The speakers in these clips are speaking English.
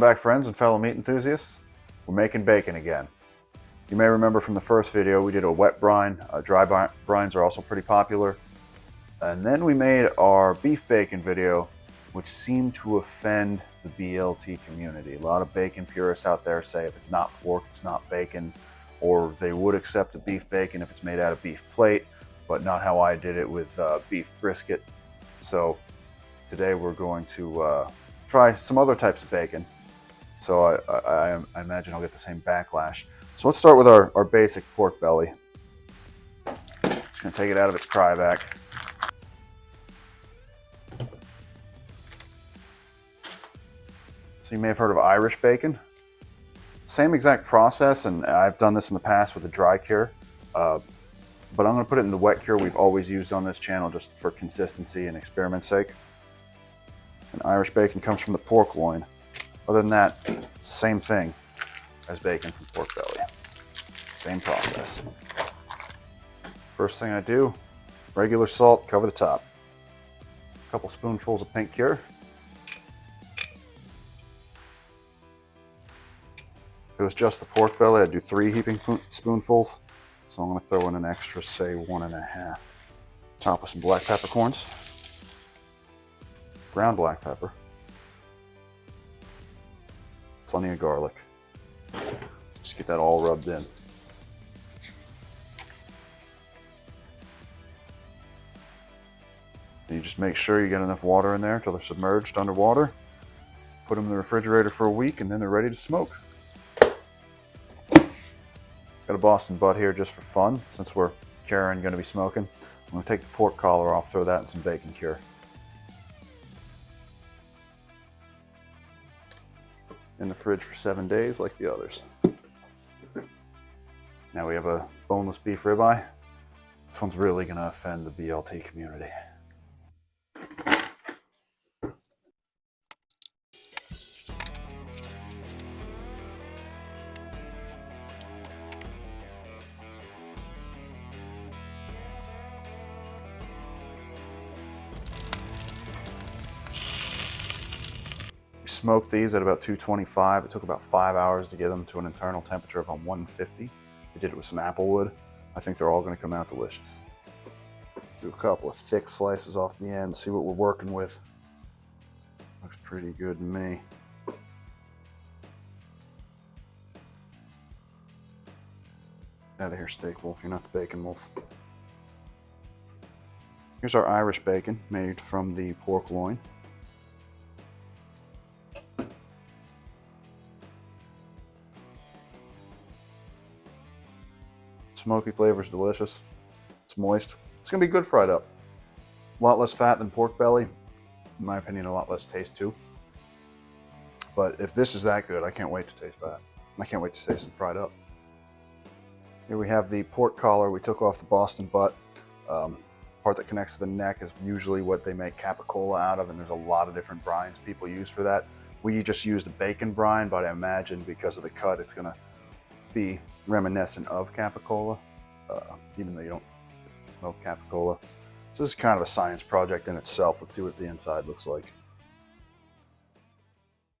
Welcome back, friends and fellow meat enthusiasts. We're making bacon again. You may remember from the first video we did a wet brine. Dry brines are also pretty popular. And then we made our beef bacon video, which seemed to offend the BLT community. A lot of bacon purists out there say if it's not pork, it's not bacon, or they would accept a beef bacon if it's made out of beef plate, but not how I did it with beef brisket. So today we're going to try some other types of bacon. So I imagine I'll get the same backlash. So let's start with our basic pork belly. Just gonna take it out of its cry vac. So you may have heard of Irish bacon. Same exact process, and I've done this in the past with a dry cure. But I'm gonna put it in the wet cure we've always used on this channel just for consistency and experiment's sake. And Irish bacon comes from the pork loin. Other than that, same thing as bacon from pork belly. Same process. First thing I do, regular salt, cover the top. A couple spoonfuls of pink cure. If it was just the pork belly, I'd do 3 heaping spoonfuls. So I'm gonna throw in an extra, say 1.5. Top with some black peppercorns. Ground black pepper. Plenty of garlic. Just get that all rubbed in. And you just make sure you get enough water in there until they're submerged underwater. Put them in the refrigerator for a week and then they're ready to smoke. Got a Boston butt here just for fun, since we're curing, going to be smoking. I'm going to take the pork collar off, throw that in some bacon cure. In the fridge for 7 days like the others. Now we have a boneless beef ribeye. This one's really going to offend the BLT community. Smoked these at about 225. It took about 5 hours to get them to an internal temperature of 150. We did it with some apple wood. I think they're all going to come out delicious. Do a couple of thick slices off the end, see what we're working with. Looks pretty good to me. Get out of here, steak wolf. You're not the bacon wolf. Here's our Irish bacon made from the pork loin. Smoky flavor is delicious. It's moist. It's gonna be good fried up. A lot less fat than pork belly. In my opinion, a lot less taste too. But if this is that good, I can't wait to taste that. I can't wait to taste it fried up. Here we have the pork collar. We took off the Boston butt. Part that connects to the neck is usually what they make capicola out of, and there's a lot of different brines people use for that. We just used a bacon brine, but I imagine because of the cut, it's gonna be reminiscent of capicola, even though you don't smoke capicola. So this is kind of a science project in itself. Let's see what the inside looks like.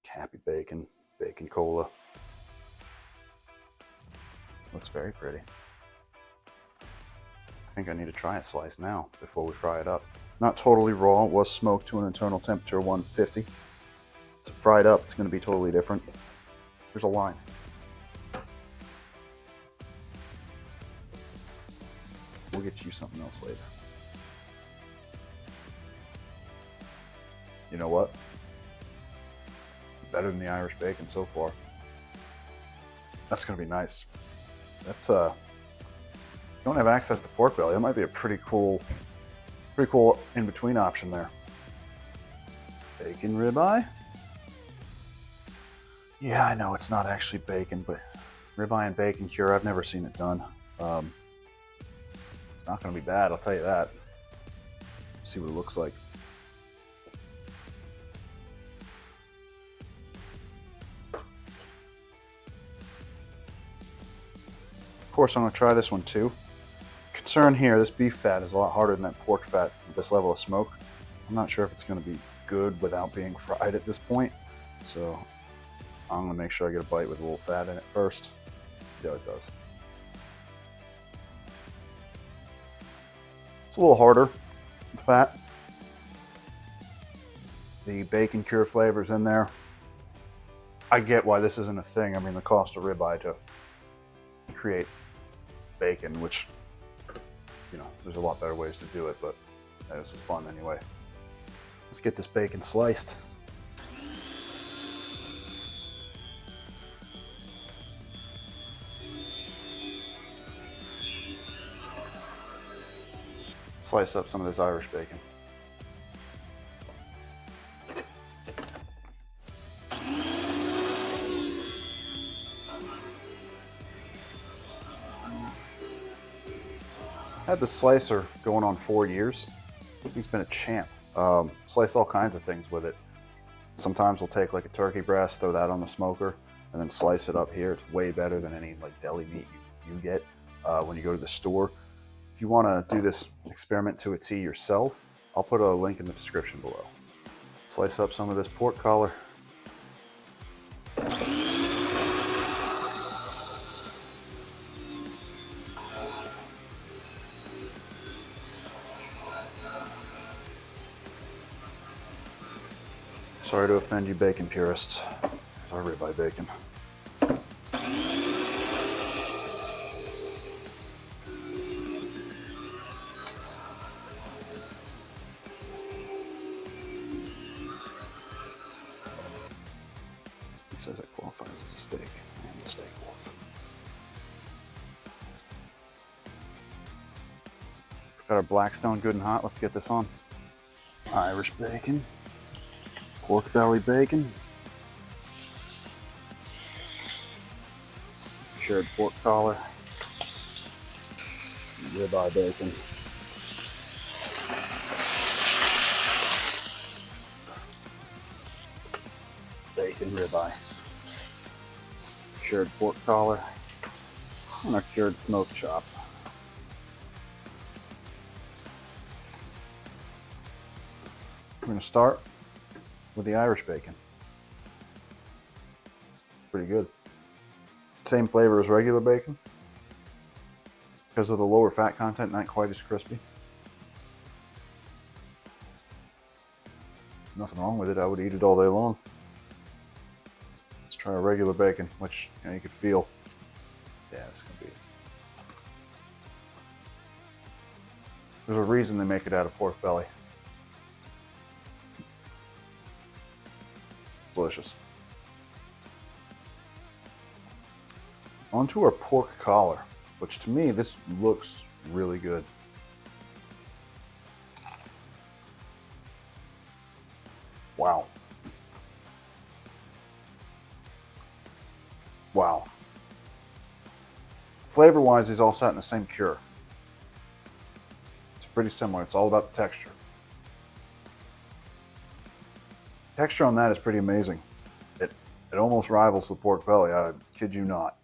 Cappy bacon, bacon cola. Looks very pretty. I think I need to try a slice now before we fry it up. Not totally raw, it was smoked to an internal temperature of 150. So fried up, it's going to be totally different. Here's a line. We'll get you something else later. You know what? Better than the Irish bacon so far. That's gonna be nice. That's you don't have access to pork belly. That might be a pretty cool in-between option there. Bacon ribeye? Yeah, I know it's not actually bacon, but ribeye and bacon cure, I've never seen it done. It's not going to be bad, I'll tell you that. Let's see what it looks like. Of course, I'm going to try this one too. Concern here, this beef fat is a lot harder than that pork fat with this level of smoke. I'm not sure if it's going to be good without being fried at this point. So I'm gonna make sure I get a bite with a little fat in it first. See how it does. It's a little harder, the fat. The bacon cure flavors in there. I get why this isn't a thing. I mean, the cost of ribeye to create bacon, which, you know, there's a lot better ways to do it, but this is fun anyway. Let's get this bacon sliced. Slice up some of this Irish bacon. Had the slicer going on 4 years. He's been a champ. Sliced all kinds of things with it. Sometimes we'll take like a turkey breast, throw that on the smoker, and then slice it up here. It's way better than any like deli meat you get when you go to the store. If you want to do this experiment to a T yourself, I'll put a link in the description below. Slice up some of this pork collar. Sorry to offend you bacon purists. It's our ribeye bacon. It says it qualifies as a steak. I'm a steak wolf. Got our Blackstone good and hot. Let's get this on. Irish bacon. Pork belly bacon, cured pork collar, ribeye bacon, bacon ribeye, cured pork collar, and a cured smoked chop. We're going to start with the Irish bacon. Pretty good. Same flavor as regular bacon. Because of the lower fat content, not quite as crispy. Nothing wrong with it. I would eat it all day long. Let's try a regular bacon, which, you know, you could feel. Yeah, it's gonna be. There's a reason they make it out of pork belly. Delicious. Onto our pork collar, which to me, this looks really good. Wow. Wow. Flavor-wise, these all sat in the same cure. It's pretty similar. It's all about the texture. Texture on that is pretty amazing. It almost rivals the pork belly. I kid you not.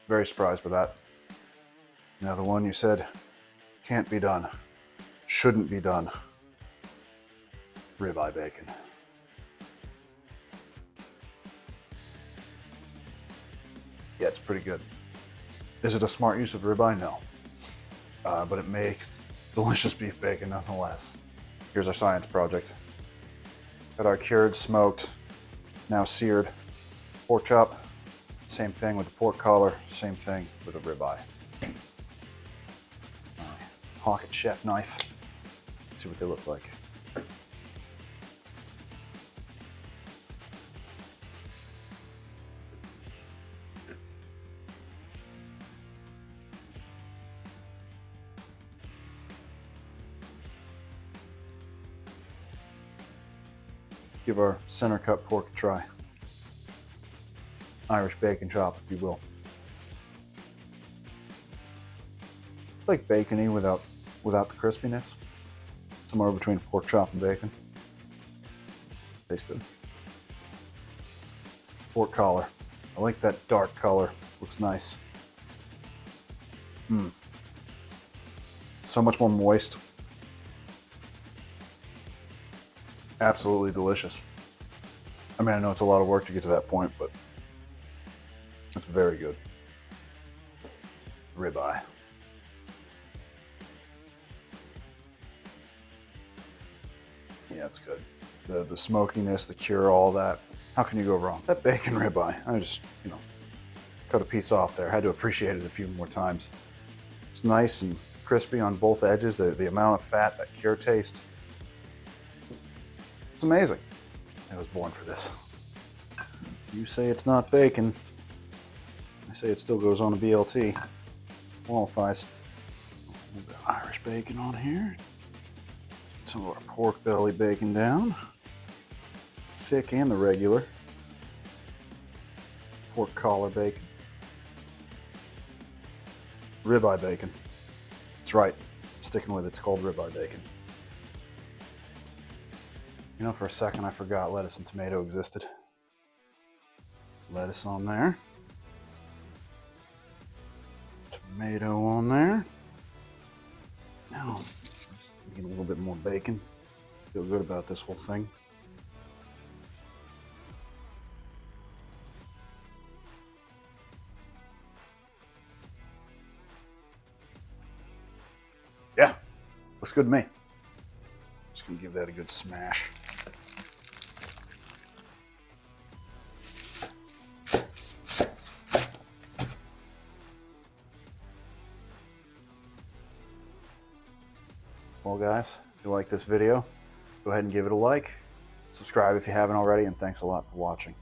Very surprised with that. Now the one you said can't be done, shouldn't be done. Ribeye bacon. Yeah, it's pretty good. Is it a smart use of ribeye? No. But it makes delicious beef bacon nonetheless. Here's our science project. Got our cured, smoked, now seared pork chop. Same thing with the pork collar, same thing with the ribeye. Pocket chef knife. Let's see what they look like. Give our center cut pork a try. Irish bacon chop, if you will. It's like bacony without the crispiness. Somewhere between pork chop and bacon. Tastes good. Pork collar. I like that dark color. Looks nice. So much more moist. Absolutely delicious. I mean, I know it's a lot of work to get to that point, but it's very good. Ribeye. Yeah, it's good. The smokiness, the cure, all that. How can you go wrong? That bacon ribeye. I just, cut a piece off there. Had to appreciate it a few more times. It's nice and crispy on both edges. The amount of fat, that cure taste. It's amazing. I was born for this. You say it's not bacon. I say it still goes on a BLT. Qualifies. A little bit of Irish bacon on here. Some of our pork belly bacon down. Thick and the regular. Pork collar bacon. Ribeye bacon. That's right. Sticking with it. It's called ribeye bacon. For a second I forgot lettuce and tomato existed. Lettuce on there. Tomato on there. Now, just need a little bit more bacon. Feel good about this whole thing. Yeah, looks good to me. Just gonna give that a good smash. Well guys, if you like this video, go ahead and give it a like. Subscribe if you haven't already, and thanks a lot for watching.